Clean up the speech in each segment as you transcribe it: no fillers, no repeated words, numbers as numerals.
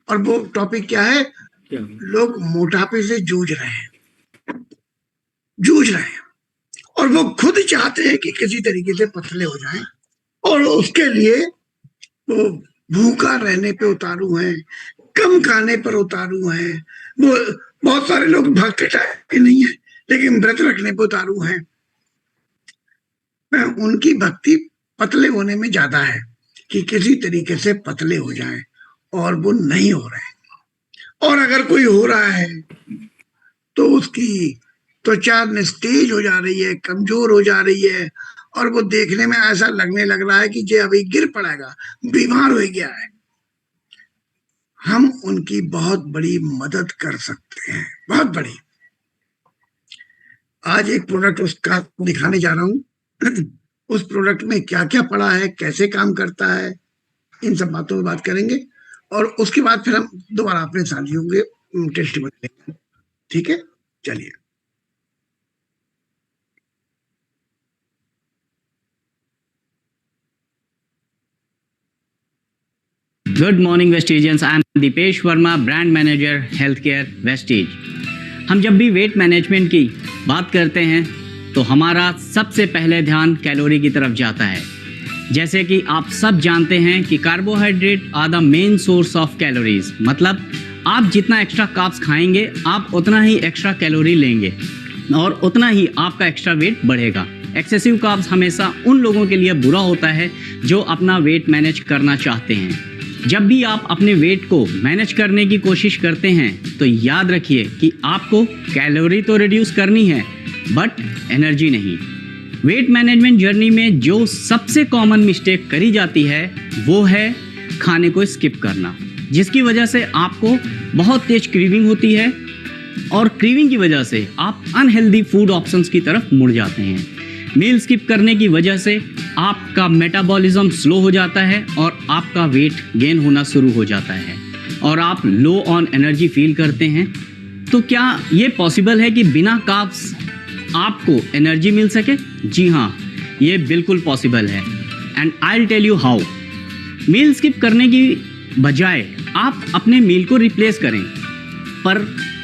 और वो टॉपिक क्या है? क्या? लोग मोटापे से जूझ रहे हैं, और वो खुद चाहते हैं कि किसी तरीके से पतले हो जाएं, और उसके लिए वो भूखा रहने पे उतारू हैं, कम खाने पर उतारू हैं। वो बहुत सारे लोग भक्त टाइप के नहीं है, लेकिन व्रत रखने पे उतारू हैं। उनकी भक्ति पतले होने में ज्यादा है कि किसी तरीके से पतले हो जाएं, और वो नहीं हो रहे हैं। और अगर कोई हो रहा है तो उसकी त्वचा निस्तेज हो जा रही है, कमजोर हो जा रही है, और वो देखने में ऐसा लगने लग रहा है कि ये अभी गिर पड़ेगा, बीमार हो गया है। हम उनकी बहुत बड़ी मदद कर सकते हैं, बहुत बड़ी। आज एक प्रोडक्ट उसका दिखाने जा रहा हूं। उस प्रोडक्ट में क्या क्या पड़ा है, कैसे काम करता है, इन सब बातों में बात करेंगे, और उसके बाद फिर हम दोबारा अपने साथियों के टेस्टिमनी लेंगे। ठीक है, चलिए। Good morning Vestigians, I am Deepesh Verma, brand manager health care Vestige. हम जब भी वेट मैनेजमेंट की बात करते हैं तो हमारा सबसे पहले ध्यान कैलोरी की तरफ जाता है। जैसे कि आप सब जानते हैं कि carbohydrate are the main source of calories, मतलब आप जितना एक्स्ट्रा कार्ब्स खाएंगे आप उतना ही एक्स्ट्रा कैलोरी लेंगे और उतना ही आपका एक्स्ट्रा वेट बढ़ेगा। एक्सेसिव कार्ब्स हमेशा उन लोगों के लिए बुरा होता है जो अपना वेट मैनेज करना चाहते हैं। जब भी आप अपने वेट को मैनेज करने की कोशिश करते हैं तो याद रखिए कि आपको कैलोरी तो रिड्यूस करनी है बट एनर्जी नहीं। वेट मैनेजमेंट जर्नी में जो सबसे कॉमन मिस्टेक करी जाती है वो है खाने को स्किप करना, जिसकी वजह से आपको बहुत तेज क्रीविंग होती है और क्रीविंग की वजह से आप अनहेल्दी फूड ऑप्शंस की तरफ मुड़ जाते हैं। मील स्किप करने की वजह से आपका मेटाबॉलिज्म स्लो हो जाता है और आपका वेट गेन होना शुरू हो जाता है और आप लो ऑन एनर्जी फील करते हैं। तो क्या ये पॉसिबल है कि बिना कार्ब्स आपको एनर्जी मिल सके? जी हाँ, ये बिल्कुल पॉसिबल है and I will tell you how. Meal skip करने की बजाय आप अपने मील को रिप्लेस करें। पर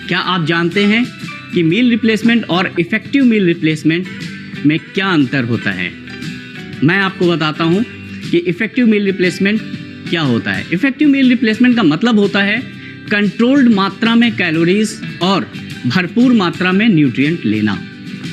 क्या आप जानते हैं कि मील रिप्लेसमेंट और इफ़ेक्टिव मील रिप्लेसमेंट में क्या अंतर होता है? मैं आपको बताता हूँ कि इफ़ेक्टिव मील रिप्लेसमेंट क्या होता है। इफ़ेक्टिव मील रिप्लेसमेंट का मतलब होता है कंट्रोल्ड मात्रा में कैलोरीज और भरपूर मात्रा में न्यूट्रिएंट लेना।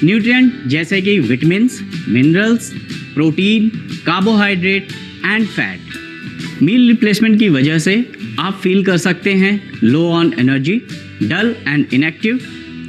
न्यूट्रिएंट जैसे कि vitamins, minerals, protein, carbohydrate and fat. Meal replacement की वजह से आप फील कर सकते हैं low on energy, dull and inactive,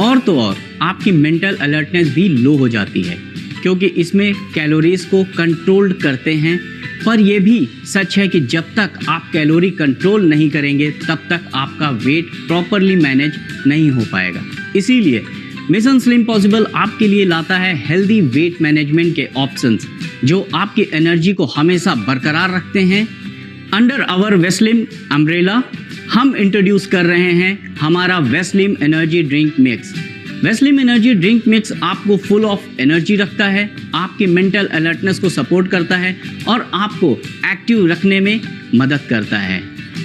और तो और आपकी मेंटल अलर्टनेस भी लो हो जाती है क्योंकि इसमें कैलोरीज को कंट्रोल्ड करते हैं। पर यह भी सच है कि जब तक आप कैलोरी कंट्रोल नहीं करेंगे तब तक आपका वेट प्रॉपरली मैनेज नहीं हो पाएगा। इसीलिए मिशन स्लिम पॉसिबल आपके लिए लाता है हेल्दी वेट मैनेजमेंट के ऑप्शंस जो आपकी एनर्जी को हमेशा बरकरार रखते हैं। अंडर आवर वेस्लिम अम्ब्रेला हम इंट्रोड्यूस कर रहे हैं हमारा Weslim energy drink mix. Weslim energy drink mix आपको फुल ऑफ एनर्जी रखता है, आपकी मेंटल अलर्टनेस को सपोर्ट करता है और आपको एक्टिव रखने में मदद करता है।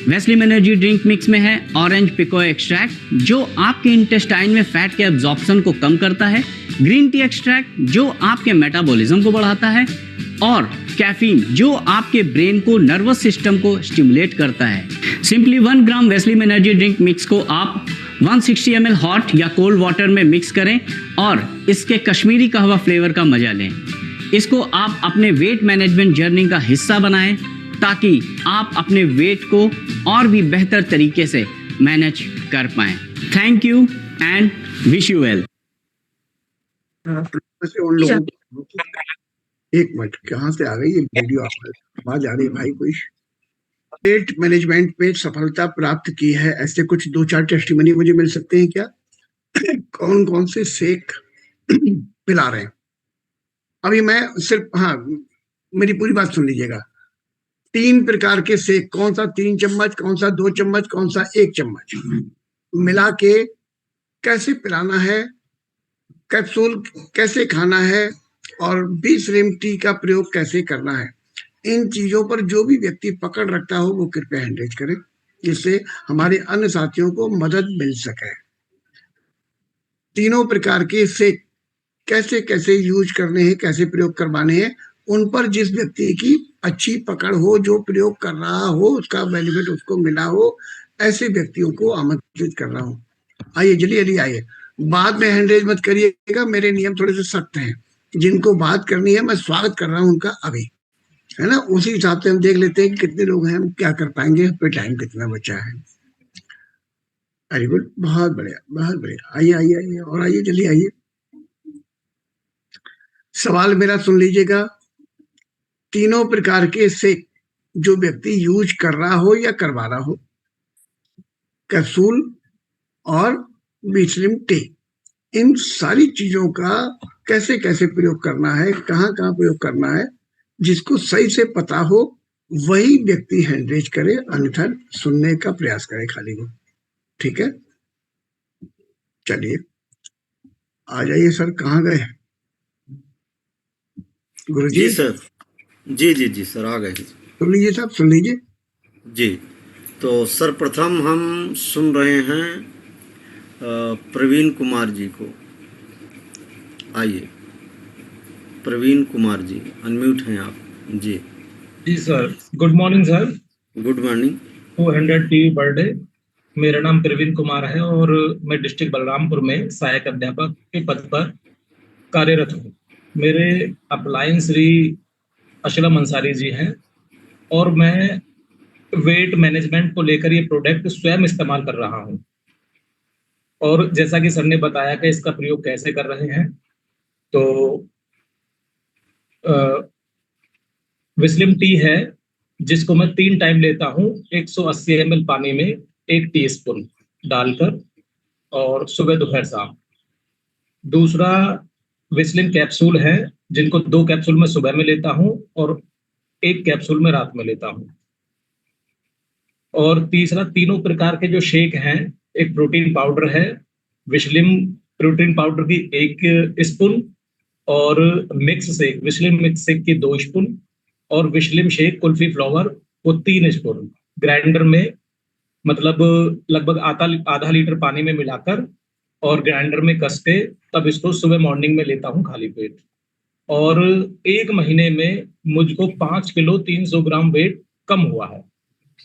वेस्लिम एनर्जी ड्रिंक मिक्स में है ऑरेंज पिकोय एक्सट्रैक्ट जो आपके इंटेस्टाइन में फैट के एब्जॉर्प्शन को कम करता है, ग्रीन टी एक्सट्रैक्ट जो आपके मेटाबॉलिज्म को बढ़ाता है, और कैफीन जो आपके ब्रेन को, नर्वस सिस्टम को स्टिमुलेट करता है। सिंपली 1 ग्राम वेस्लिम एनर्जी ड्रिंक मिक्स को आप 160 ml हॉट या कोल्ड वाटर में मिक्स करें और इसके कश्मीरी कहवा फ्लेवर का मजा लें। इसको आप अपने वेट मैनेजमेंट जर्नी का हिस्सा बनाएं ताकि आप अपने वेट को और भी बेहतर तरीके से मैनेज कर पाएं। Thank you and wish you well. एक मिनट, कहाँ से आ गई ये वीडियो? आवाज आ रही है भाई? कोई वेट मैनेजमेंट में सफलता प्राप्त की है ऐसे कुछ 2-4 टेस्टिमनी मुझे मिल सकते हैं क्या? कौन कौन से शेक पिला रहे हैं? अभी मैं सिर्फ, हाँ, मेरी पूरी बात सुन लीजिएगा। 3 प्रकार के शेक, कौन सा 3 चम्मच, कौन सा 2 चम्मच, कौन सा 1 चम्मच मिला के कैसे पिलाना है, कैप्सूल कैसे खाना है और 20 रेम टी का प्रयोग कैसे करना है। इन चीजों पर जो भी व्यक्ति पकड़ रखता हो वो कृपया हैंड रेज करें। जिससे हमारे अन्य साथियों को मदद मिल सके। तीनों प्रकार के से कैसे कैसे यूज करने हैं, कैसे प्रयोग करवाने हैं, उन पर जिस व्यक्ति की अच्छी पकड़ हो, जो प्रयोग कर रहा हो, उसका बेनिफिट उसको मिला हो, ऐसे व्यक्तियों को आमंत्रित कर रहा हूँ। आइए जल्दी जल्दी आइए, बाद में हैंड रेज मत करिएगा, मेरे नियम थोड़े से सख्त हैं। जिनको बात करनी है मैं स्वागत कर रहा हूँ उनका अभी, है ना, उसी हिसाब से हम देख लेते हैं कि कितने लोग हैं, हम क्या कर पाएंगे, फिर टाइम कितना बचा है। वेरी गुड, बहुत बढ़िया बहुत बढ़िया। आइए आइए आइए और आइए, जल्दी आइए। सवाल मेरा सुन लीजिएगा। तीनों प्रकार के से जो व्यक्ति यूज कर रहा हो या करवा रहा हो, कैप्सूल और बीसलिम टी, इन सारी चीजों का कैसे कैसे प्रयोग करना है, कहाँ कहाँ प्रयोग करना है, जिसको सही से पता हो वही व्यक्ति हैंड रेज करे, अन्यथा सुनने का प्रयास करे खाली वो। ठीक है, चलिए आ जाइए सर, कहाँ गए गुरुजी? जी सर, जी जी जी सर, आ गए। सुन लीजिए साहब, सुन लीजिए। जी, तो सर्वप्रथम हम सुन रहे हैं प्रवीण कुमार जी को। आइए प्रवीण कुमार जी, अनम्यूट हैं आप जी। जी sir, good morning sir. Good morning. 200 टी बर्थडे। मेरा नाम प्रवीण कुमार है और मैं डिस्ट्रिक्ट बलरामपुर में सहायक अध्यापक के पद पर कार्यरत हूँ। मेरे अपलाइन श्री अशलम अंसारी जी हैं और मैं वेट मैनेजमेंट को लेकर ये प्रोडक्ट स्वयं इस्तेमाल कर रहा हूँ। और जैसा कि सर ने बताया कि इसका प्रयोग कैसे कर रहे हैं, तो विस्लिम टी है जिसको मैं 3 टाइम लेता हूँ 180 ml पानी में 1 टीस्पून डालकर, और सुबह दोपहर शाम। दूसरा विस्लिन कैप्सूल है जिनको 2 कैप्सूल मैं सुबह में लेता हूँ और 1 कैप्सूल में रात में लेता हूँ। और तीसरा तीनों प्रकार के जो शेक हैं, एक प्रोटीन पाउडर है विस्लिम प्रोटीन पाउडर की 1 स्पून, और मिक्स शेक विस्लिम मिक्स शेक की 2 स्पून, और विस्लिम शेक कुल्फी फ्लावर वो 3 स्पून ग्राइंडर में, मतलब लगभग आधा लीटर पानी में मिलाकर और ग्राइंडर में कस के तब इसको सुबह मॉर्निंग में लेता हूँ खाली पेट। और 1 महीने में मुझको 5 किलो 300 ग्राम वेट कम हुआ है।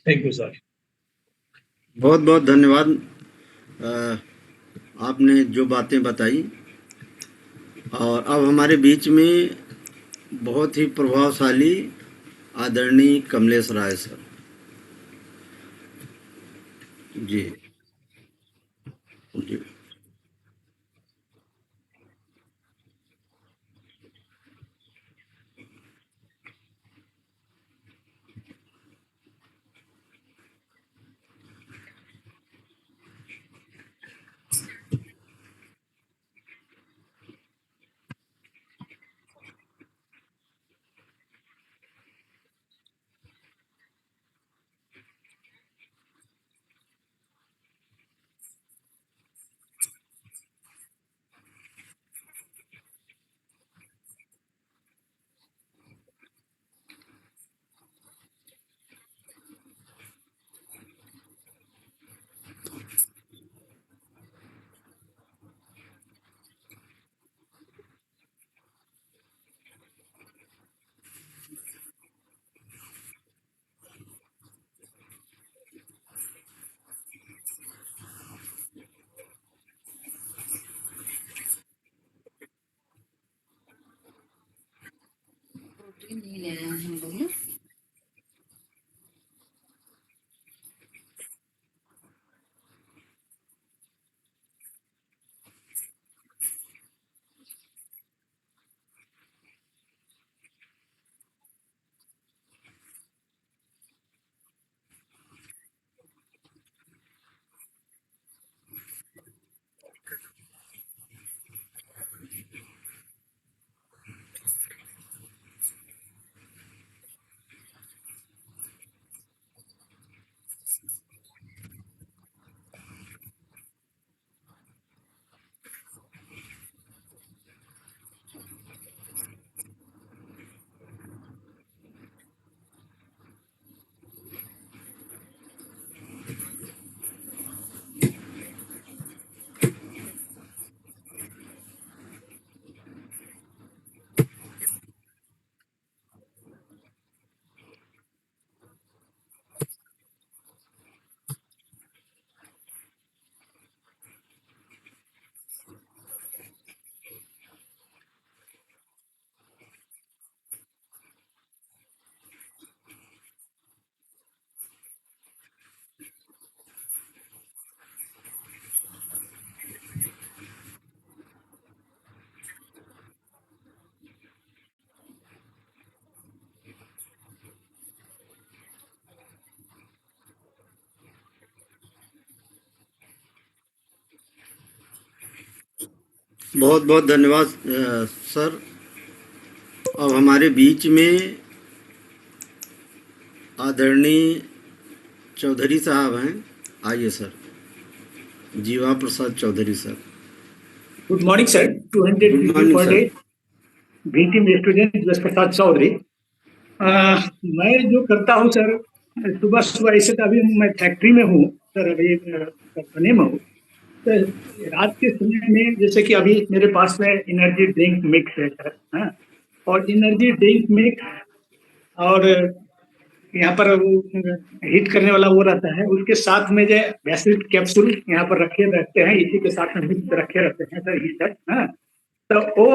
Thank you sir. बहुत बहुत धन्यवाद। आपने जो बातें बताई, और अब हमारे बीच में बहुत ही प्रभावशाली आदरणीय कमलेश राय सर जी। जी नहीं ले रहे हैं हम लोग ना। बहुत बहुत धन्यवाद सर। अब हमारे बीच में आदरणीय चौधरी साहब हैं। आइए sir, Jeeva Prasad Chaudhary sir. Good morning sir. 200 good people morning per sir. day. B team student जस प्रसाद चौधरी। मैं जो करता हूँ सर, सुबह सुबह, ऐसे तो अभी मैं फैक्ट्री में हूँ सर, अभी कंपनी में हूँ। तो रात के समय में जैसे कि अभी मेरे पास में एनर्जी ड्रिंक मिक्स है सर, हाँ, और एनर्जी ड्रिंक मिक्स और यहाँ पर हीट करने वाला वो रहता है, उसके साथ में जो वैसिड कैप्सूल यहाँ पर रखे रहते हैं, इसी के साथ में मिक्स रखे रहते हैं सर, हीटर, हाँ। तो वो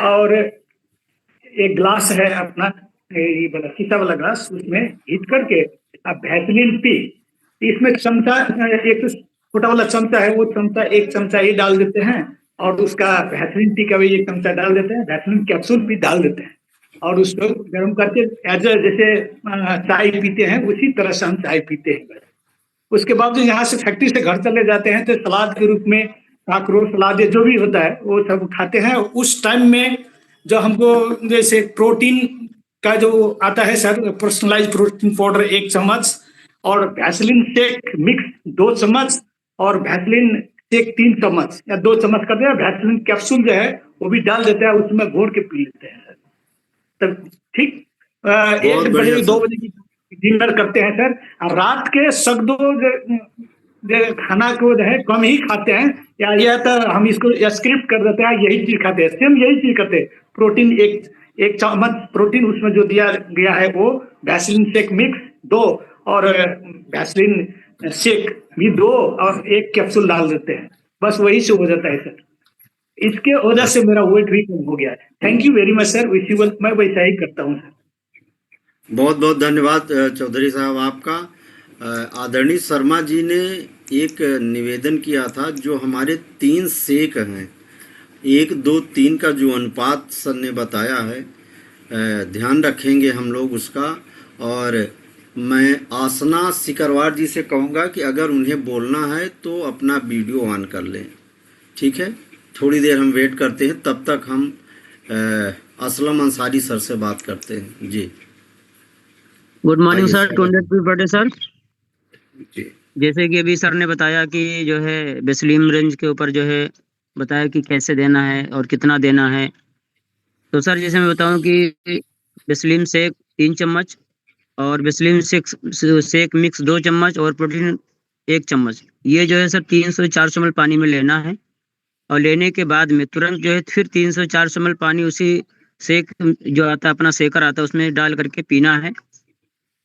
और एक ग्लास है अपना, ये वाला शीशा वाला ग्लास, उसमें हीट करके अब वैसलीन टी, इसमें चमचा, एक छोटा वाला चमचा है, वो चमचा, एक चमचा ये डाल देते हैं, और उसका वैसलीन टी का भी एक चमचा डाल देते हैं, वैसलीन कैप्सूल भी डाल देते हैं, और उसको गर्म करके एज जैसे चाय पीते हैं उसी तरह से हम चाय पीते हैं। उसके बाद जो यहाँ से फैक्ट्री से घर चले जाते हैं तो सलाद के रूप में काकरोच सलाद जो भी होता है वो सब खाते हैं। उस टाइम में जो हमको जैसे प्रोटीन का जो आता है सर, पर्सनलाइज प्रोटीन पाउडर 1 चम्मच, और वैसलीन शेक मिक्स 2 चम्मच, और वैसलीन शेक 3 चम्मच या 2 चम्मच करते हैं, वैसलीन कैप्सूल जो है वो भी डाल देते हैं, उसमें घोर के पी लेते हैं सर। तब ठीक 1 बजे 2 बजे की डिनर करते हैं सर। और रात के सगदो खाना को जो है कम ही खाते हैं, या यह तो हम इसको स्क्रिप्ट कर देते हैं, यही चीज खाते हैं, सेम यही चीज करते हैं। प्रोटीन एक चम्मच प्रोटीन उसमें जो दिया गया है वो वैसलीन शेक मिक्स 2, और वैसलीन शेक भी 2, और 1 कैप्सूल डाल देते हैं, बस वही से हो जाता है सर। इसके वजह से मेरा वेट भी कम हो गया है। Thank you very much sir, मैं वैसा ही करता हूँ सर। बहुत बहुत धन्यवाद चौधरी साहब आपका। आदरणीय शर्मा जी ने एक निवेदन किया था, जो हमारे 3 शेक हैं, 1 2 3 का जो अनुपात सर ने बताया है, ध्यान रखेंगे हम लोग उसका। और मैं आसना सिकरवार जी से कहूँगा कि अगर उन्हें बोलना है तो अपना वीडियो ऑन कर लें, ठीक है। थोड़ी देर हम वेट करते हैं, तब तक हम असलम अंसारी सर से बात करते हैं। जी गुड मॉर्निंग आइए sir, sir. 200 people per day sir. जी जैसे कि अभी सर ने बताया कि जो है बेसलीम रेंज के ऊपर जो है बताया कि कैसे देना है और कितना देना है। तो सर जैसे मैं बताऊं कि बेसलीम शेक 3 चम्मच, और बेसलीम शेक मिक्स 2 चम्मच, और प्रोटीन 1 चम्मच, ये जो है सर 300 400 ml पानी में लेना है। और लेने के बाद में तुरंत जो है फिर 300 400 ml पानी उसी शेक जो आता है, अपना शेकर आता है, उसमें डाल करके पीना है।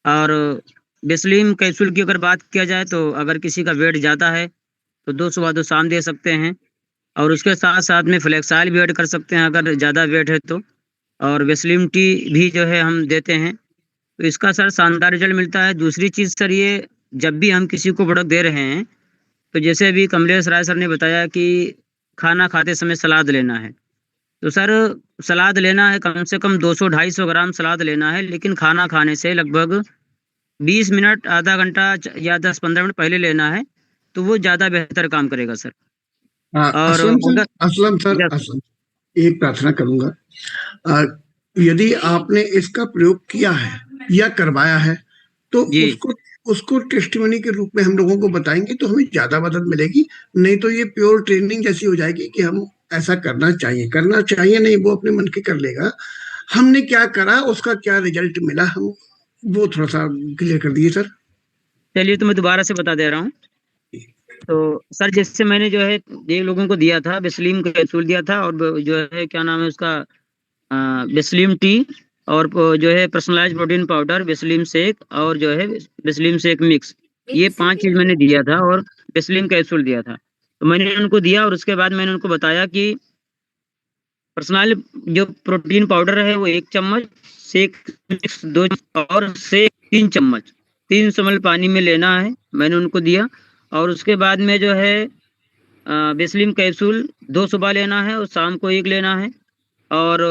और बेसलीम कैप्सूल की अगर बात किया जाए तो अगर किसी का वेट ज़्यादा है तो 2 सुबह 2 शाम दे सकते हैं, और उसके साथ साथ में फ्लेक्साइल भी ऐड कर सकते हैं अगर ज़्यादा वेट है तो। और बेसलीम टी भी जो है हम देते हैं, तो इसका सर शानदार रिजल्ट मिलता है। दूसरी चीज़ सर, ये जब भी हम किसी को प्रोडक्ट दे रहे हैं, तो जैसे अभी कमलेश राय सर ने बताया कि खाना खाते समय सलाद लेना है, तो सर सलाद लेना है कम से कम 200-250 ग्राम सलाद लेना है, लेकिन खाना खाने से लगभग 20 मिनट, आधा घंटा या 10-15 मिनट पहले लेना है, तो वो ज़्यादा बेहतर काम करेगा सर। और अगर असलम एक प्रार्थना करूंगा, यदि आपने इसका प्रयोग किया है या करवाया है तो जी उसको उसको टेस्टिमनी के रूप में हम लोगों को बताएंगे तो हमें ज्यादा मदद मिलेगी। नहीं तो ये प्योर ट्रेनिंग जैसी हो जाएगी कि हम ऐसा करना चाहिए नहीं, वो अपने मन के कर लेगा। हमने क्या करा, उसका क्या रिजल्ट मिला, हम वो थोड़ा सा क्लियर कर दिए सर। चलिए, तो मैं दोबारा से बता दे रहा हूँ। तो सर जैसे मैंने जो है एक लोगों को दिया था, बेसलीम का कैप्सूल दिया था, और जो है क्या नाम है उसका, बेसलीम टी, और जो है पर्सनलाइज प्रोटीन पाउडर, बेसलीम शेक, और जो है बेसलीम शेक मिक्स, ये 5 चीज़ मैंने दिया था, और बेसलीम कैप्सूल दिया था। तो मैंने उनको दिया, और उसके बाद मैंने उनको बताया कि पर्सनल जो प्रोटीन पाउडर है वो 1 चम्मच, शेक मिक्स 2, और शेक 3 चम्मच 300 ml पानी में लेना है, मैंने उनको दिया। और उसके बाद में जो है बेसलीम कैप्सूल 2 सुबह लेना है और शाम को 1 लेना है। और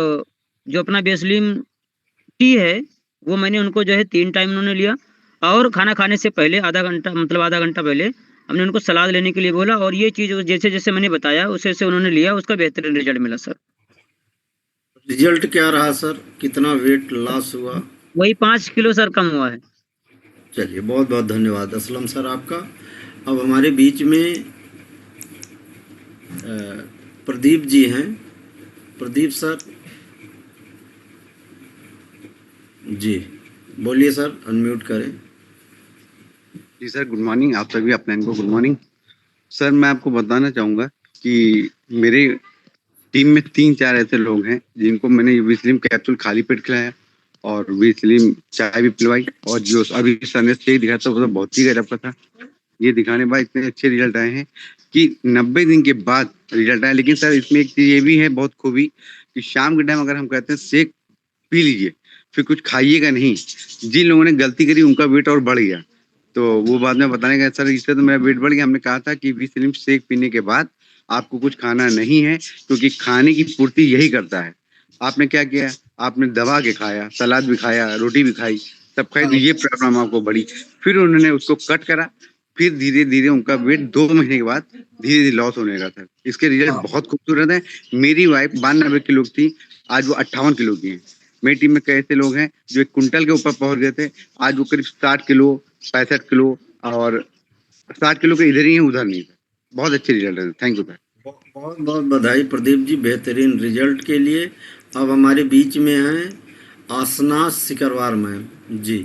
जो अपना बेसलीम टी है वो मैंने उनको जो है 3 टाइम उन्होंने लिया, और खाना खाने से पहले आधा घंटा, मतलब आधा घंटा पहले हमने उनको सलाद लेने के लिए बोला और ये चीज जैसे जैसे मैंने बताया उसे से उन्होंने लिया, उसका बेहतरीन रिजल्ट मिला सर। रिजल्ट क्या रहा सर, कितना वेट लॉस हुआ? वही 5 किलो सर कम हुआ है। चलिए, बहुत बहुत धन्यवाद असलम सर आपका। अब हमारे बीच में प्रदीप जी हैं। प्रदीप सर जी, बोलिए सर, अनम्यूट करें। जी सर, गुड मॉर्निंग। आप सभी अपने को गुड मॉर्निंग। सर मैं आपको बताना चाहूँगा कि मेरे टीम में 3-4 ऐसे लोग हैं जिनको मैंने विस्लिम कैप्सूल खाली पेट खिलाया और विस्लिम चाय भी पिलवाई, और जो अभी सर ने शेक दिखाया था वो तो बहुत ही गजब का था। ये दिखाने के बाद इतने अच्छे रिजल्ट आए हैं कि 90 दिन के बाद रिजल्ट आया। लेकिन सर इसमें एक चीज़ ये भी है बहुत खूबी कि शाम के टाइम अगर हम कहते हैं शेक पी लीजिए फिर कुछ खाइएगा नहीं, जिन लोगों ने गलती करी उनका वेट और बढ़ गया, तो वो बाद में बताने गए सर इससे तो मेरा वेट बढ़ गया। हमने कहा था कि विस्लिम शेक पीने के बाद आपको कुछ खाना नहीं है, क्योंकि खाने की पूर्ति यही करता है। आपने क्या किया, आपने दबा के खाया, सलाद भी खाया, रोटी भी खाई, सब खाई, तो ये प्रॉब्लम आपको बढ़ी। फिर उन्होंने उसको कट करा, फिर धीरे धीरे उनका वेट 2 महीने के बाद धीरे धीरे लॉस होने लगा था। इसके रिजल्ट बहुत खूबसूरत है। मेरी वाइफ 92 किलो की थी, आज वो 58 किलो की है। मेरी टीम में कई ऐसे लोग हैं जो 1 कुंटल के ऊपर पहुंच गए थे, आज वो करीब 60 किलो 65 किलो और 60 किलो के इधर ही है उधर नहीं था। बहुत अच्छे रिजल्ट है। Thank you sir. बहुत बहुत बधाई प्रदीप जी बेहतरीन रिजल्ट के लिए। अब हमारे बीच में हैं Aasna Sikarwar ma'am ji.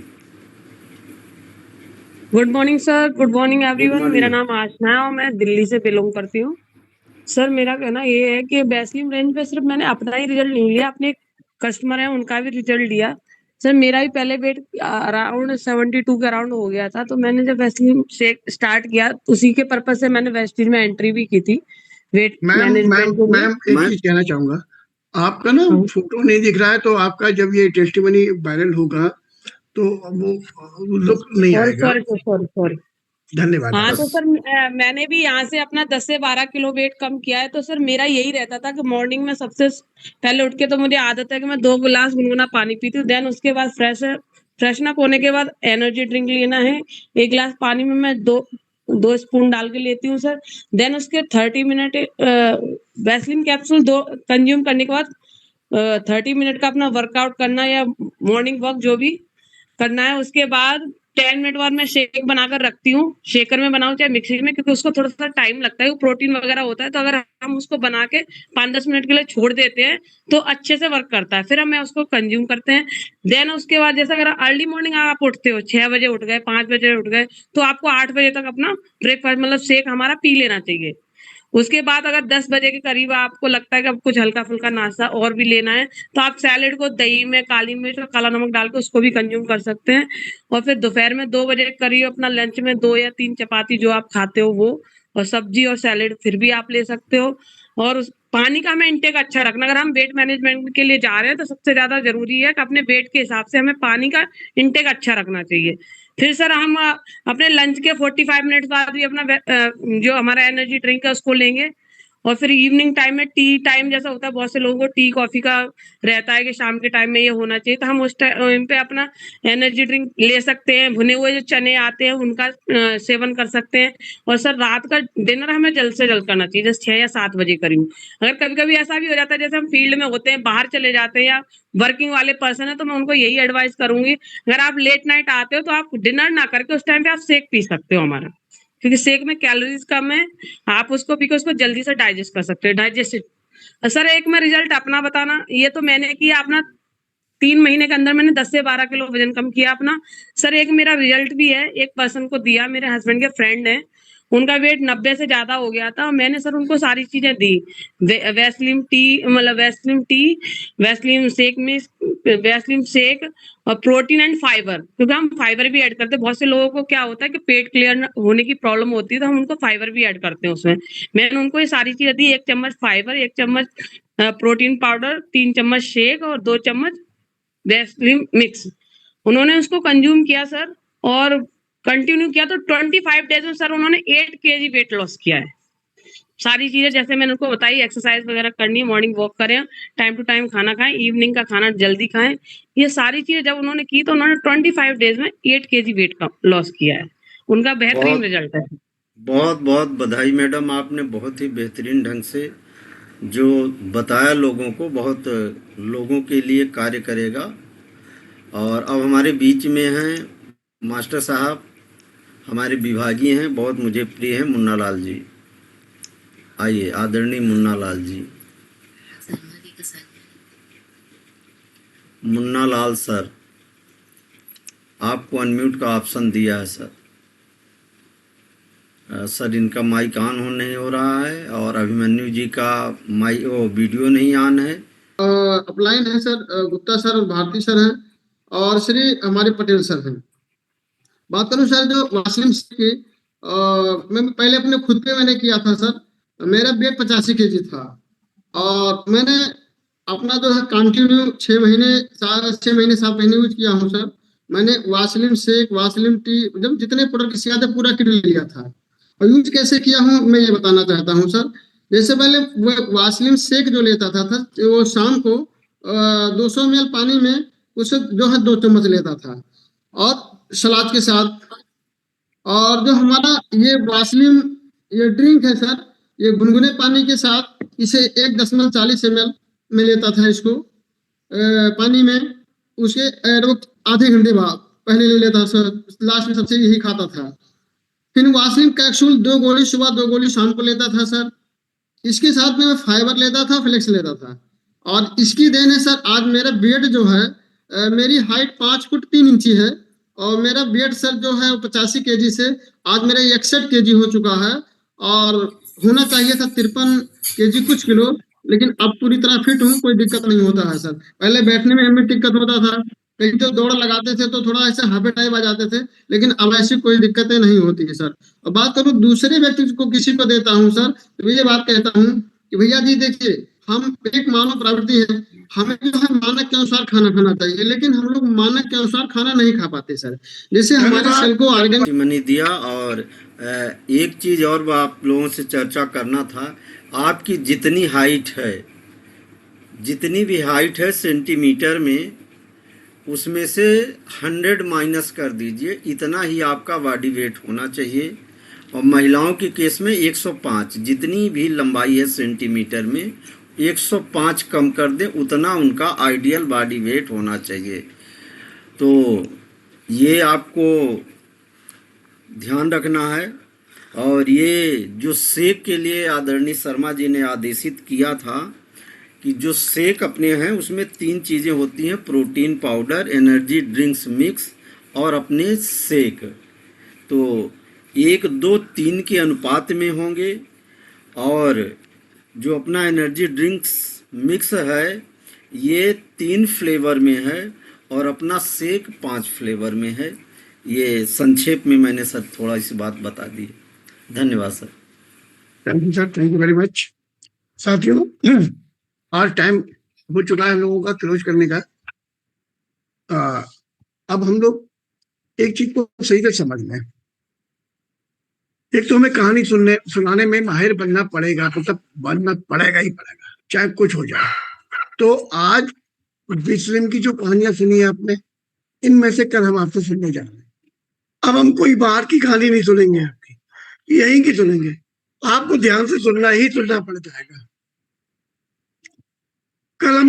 Good morning sir, good morning everyone. morning. मेरा नाम आशना है और मैं दिल्ली से बिलोंग करती हूँ। सर मेरा कहना ये है कि वैसलीन रेंज पे सिर्फ मैंने अपना ही रिजल्ट नहीं लिया, अपने कस्टमर है उनका भी रिजल्ट लिया। सर मेरा भी पहले वेट अराउंड 72 के अराउंड हो गया था, तो मैंने जब वैसलीन शेक स्टार्ट किया उसी के पर्पज से मैंने वेस्टीज में एंट्री भी की थी वेट मैनेजमेंट के लिए। मैम एक चीज कहना चाहूंगा, आपका ना फोटो नहीं दिख रहा है, तो आपका जब ये टेस्टिमनी वायरल होगा तो वो लुक नहीं आएगा। सॉरी धन्यवाद। हाँ तो सर मैंने भी यहाँ से अपना 10 से 12 किलो वेट कम किया है। तो सर मेरा यही रहता था कि मॉर्निंग में सबसे पहले उठ के तो मुझे आदत है कि मैं 2 गिलास गुनगुना पानी पीती हूँ। देन उसके बाद फ्रेशनअप होने के बाद एनर्जी ड्रिंक लेना है। 1 गिलास पानी में मैं 2 स्पून डाल के लेती हूँ सर। देन उसके 30 मिनट वैसलीन कैप्सूल 2 कंज्यूम करने के बाद 30 मिनट का अपना वर्कआउट करना या मॉर्निंग वॉक जो भी करना है। उसके बाद 10 मिनट बाद मैं शेक बनाकर रखती हूँ, शेकर में बनाऊं चाहे मिक्सी में, क्योंकि उसको थोड़ा सा टाइम लगता है, वो प्रोटीन वगैरह होता है। तो अगर हम उसको बना के 5-10 मिनट के लिए छोड़ देते हैं तो अच्छे से वर्क करता है। फिर हमें उसको कंज्यूम करते हैं। देन उसके बाद जैसे अगर अर्ली मॉर्निंग आप उठते हो 6 बजे उठ गए, 5 बजे उठ गए, तो आपको 8 बजे तक अपना ब्रेकफास्ट मतलब शेक हमारा पी लेना चाहिए। उसके बाद अगर 10 बजे के करीब आपको लगता है कि अब कुछ हल्का फुल्का नाश्ता और भी लेना है, तो आप सैलेड को दही में काली मिर्च और काला नमक डाल के उसको भी कंज्यूम कर सकते हैं। और फिर दोपहर में 2 बजे के करीब अपना लंच में 2 या 3 चपाती जो आप खाते हो वो, और सब्जी और सैलेड फिर भी आप ले सकते हो। और उस पानी का हमें इंटेक अच्छा रखना। अगर हम वेट मैनेजमेंट के लिए जा रहे हैं तो सबसे ज्यादा जरूरी है कि अपने वेट के हिसाब से हमें पानी का इंटेक अच्छा रखना चाहिए। फिर सर हम अपने लंच के 45 मिनट बाद भी अपना जो हमारा एनर्जी ड्रिंक है उसको लेंगे। और फिर इवनिंग टाइम में टी टाइम जैसा होता है, बहुत से लोगों को टी कॉफी का रहता है कि शाम के टाइम में ये होना चाहिए, तो हम उस टाइम पे अपना एनर्जी ड्रिंक ले सकते हैं। भुने हुए जो चने आते हैं उनका सेवन कर सकते हैं। और सर रात का डिनर हमें जल्द से जल्द करना चाहिए, जैसे 6 या 7 बजे करीब। अगर कभी कभी ऐसा भी हो जाता है जैसे हम फील्ड में होते हैं, बाहर चले जाते हैं या वर्किंग वाले पर्सन है, तो मैं उनको यही एडवाइस करूंगी, अगर आप लेट नाइट आते हो तो आप डिनर ना करके उस टाइम पे आप शेक पी सकते हो हमारा, क्योंकि शेक में कैलोरीज कम है, आप उसको पी के उसको जल्दी से डाइजेस्ट कर सकते हो। डाइजेस्टिव सर एक मैं रिजल्ट अपना बताना, ये तो मैंने किया अपना 3 महीने के अंदर मैंने 10 से 12 किलो वजन कम किया अपना। सर एक मेरा रिजल्ट भी है, एक पर्सन को दिया, मेरे हस्बैंड के फ्रेंड है, उनका वेट 90 से ज्यादा हो गया था। मैंने सर उनको सारी चीजें दी, वैसलीन टी मतलब वैसलीन टी, वैसलीन शेक में वैसलीन शेक और प्रोटीन एंड फाइबर, क्योंकि हम फाइबर भी ऐड करते हैं। बहुत से लोगों को क्या होता है कि पेट क्लियर होने की प्रॉब्लम होती है, तो हम उनको फाइबर भी ऐड करते हैं उसमें। मैंने उनको ये सारी चीजें दी, 1 चम्मच फाइबर, 1 चम्मच प्रोटीन पाउडर, 3 चम्मच शेक और 2 चम्मच वैसलीन मिक्स। उन्होंने उसको कंज्यूम किया सर और कंटिन्यू किया, तो 25 डेज में सर उन्होंने 8 kg वेट लॉस किया है। सारी चीजें जैसे मैंने उनको बताई, एक्सरसाइज वगैरह करनी है, मॉर्निंग वॉक करें, टाइम टू टाइम खाना खाएं, इवनिंग का खाना जल्दी खाएं, ये सारी चीजें जब उन्होंने की तो उन्होंने 25 डेज में 8 kg वेट का लॉस किया है। उनका बेहतरीन रिजल्ट है। बहुत बहुत बधाई मैडम, आपने बहुत ही बेहतरीन ढंग से जो बताया लोगों को, बहुत लोगों के लिए कार्य करेगा। और अब हमारे बीच में हैं मास्टर साहब, हमारे विभागीय हैं, बहुत मुझे प्रिय हैं, मुन्ना लाल जी। आइए आदरणीय मुन्ना लाल जी। मुन्ना लाल सर, आपको अनम्यूट का ऑप्शन दिया है सर। सर इनका माइक ऑन नहीं हो रहा है और अभिमन्यु जी का वीडियो नहीं ऑन है। अपलाइन है सर, गुप्ता सर और भारती सर हैं और श्री हमारे पटेल सर हैं। बात करूं सर जो वासिम की, मैं पहले अपने खुद पे मैंने किया था सर। मेरा वेट 85 kg था और मैंने अपना जो है कंटिन्यू 6 महीने 7 महीने यूज किया हूँ सर। मैंने वासलिन शेक, वासलिन टी, जब जितने प्रोडक्ट किया था पूरा किट लिया था। और यूज कैसे किया हूँ मैं ये बताना चाहता हूँ सर। जैसे पहले वो वासलिन शेक जो लेता था वो शाम को 200 ml पानी में उसे जो है 2 चम्मच लेता था और सलाद के साथ। और जो हमारा ये वासलिन ये ड्रिंक है सर, ये गुनगुने पानी के साथ इसे 1.40 ml में लेता था इसको पानी में। उसके आधे घंटे बाद पहले ले लेता सर, लास्ट में सबसे यही खाता था। फिर वासलिन कैप्सूल 2 गोली सुबह 2 गोली शाम को लेता था सर। इसके साथ में मैं फाइबर लेता था, फ्लेक्स लेता था। और इसकी देन है सर, आज मेरा वेट जो है मेरी हाइट 5 फुट 3 इंची है और मेरा वेट सर जो है 85 kg से आज मेरा 61 kg हो चुका है। और होना चाहिए था 53 kg कुछ किलो, लेकिन अब पूरी तरह फिट हूँ, कोई दिक्कत नहीं होता है सर। पहले बैठने में हमें दिक्कत होता था, कहीं तो दौड़ लगाते थे तो थोड़ा ऐसे हाफे टाइप आ जाते थे, लेकिन अब ऐसी कोई दिक्कतें नहीं होती है सर। और बात करूँ दूसरे व्यक्ति को किसी को देता हूँ सर, तो ये बात कहता हूँ कि भैया जी देखिए, हम एक मानव प्रवृत्ति है, हमें जो है मानक के अनुसार खाना खाना चाहिए, लेकिन हम लोग मानक के अनुसार खाना नहीं खा पाते सर। जैसे हमारे सेल को ऑर्गेनिक मनी दिया। और एक चीज और आप लोगों से चर्चा करना था, आपकी जितनी हाइट है, जितनी भी हाइट है सेंटीमीटर में, उसमें से 100 माइनस कर दीजिए, इतना ही आपका बॉडी वेट होना चाहिए। और महिलाओं के केस में 105, जितनी भी लंबाई है सेंटीमीटर में 105 कम कर दें, उतना उनका आइडियल बॉडी वेट होना चाहिए। तो ये आपको ध्यान रखना है। और ये जो शेक के लिए आदरणीय शर्मा जी ने आदेशित किया था कि जो शेक अपने हैं उसमें 3 चीज़ें होती हैं, protein powder, energy drinks mix और अपने शेक। तो 1, 2, 3 के अनुपात में होंगे। और जो अपना एनर्जी ड्रिंक्स मिक्स है ये 3 फ्लेवर में है और अपना शेक 5 फ्लेवर में है। ये संक्षेप में मैंने सर थोड़ा सी बात बता दी। धन्यवाद sir. Thank you sir, thank you very much. साथियों, आज टाइम हो चुका है हम लोगों का क्लोज करने का। अब हम लोग एक चीज को सही से समझ लें। एक तो हमें कहानी सुनाने में माहिर बनना पड़ेगा, मतलब बनना पड़ेगा ही पड़ेगा, चाहे कुछ हो जाए। तो आज विस्लिम की जो कहानियां सुनी है आपने, इनमें से कल हम आपसे सुनने जा रहे हैं। अब हम कोई बाहर की कहानी नहीं सुनेंगे आपकी, यहीं की सुनेंगे। आपको ध्यान से सुनना ही सुनना पड़ जाएगा। कल हम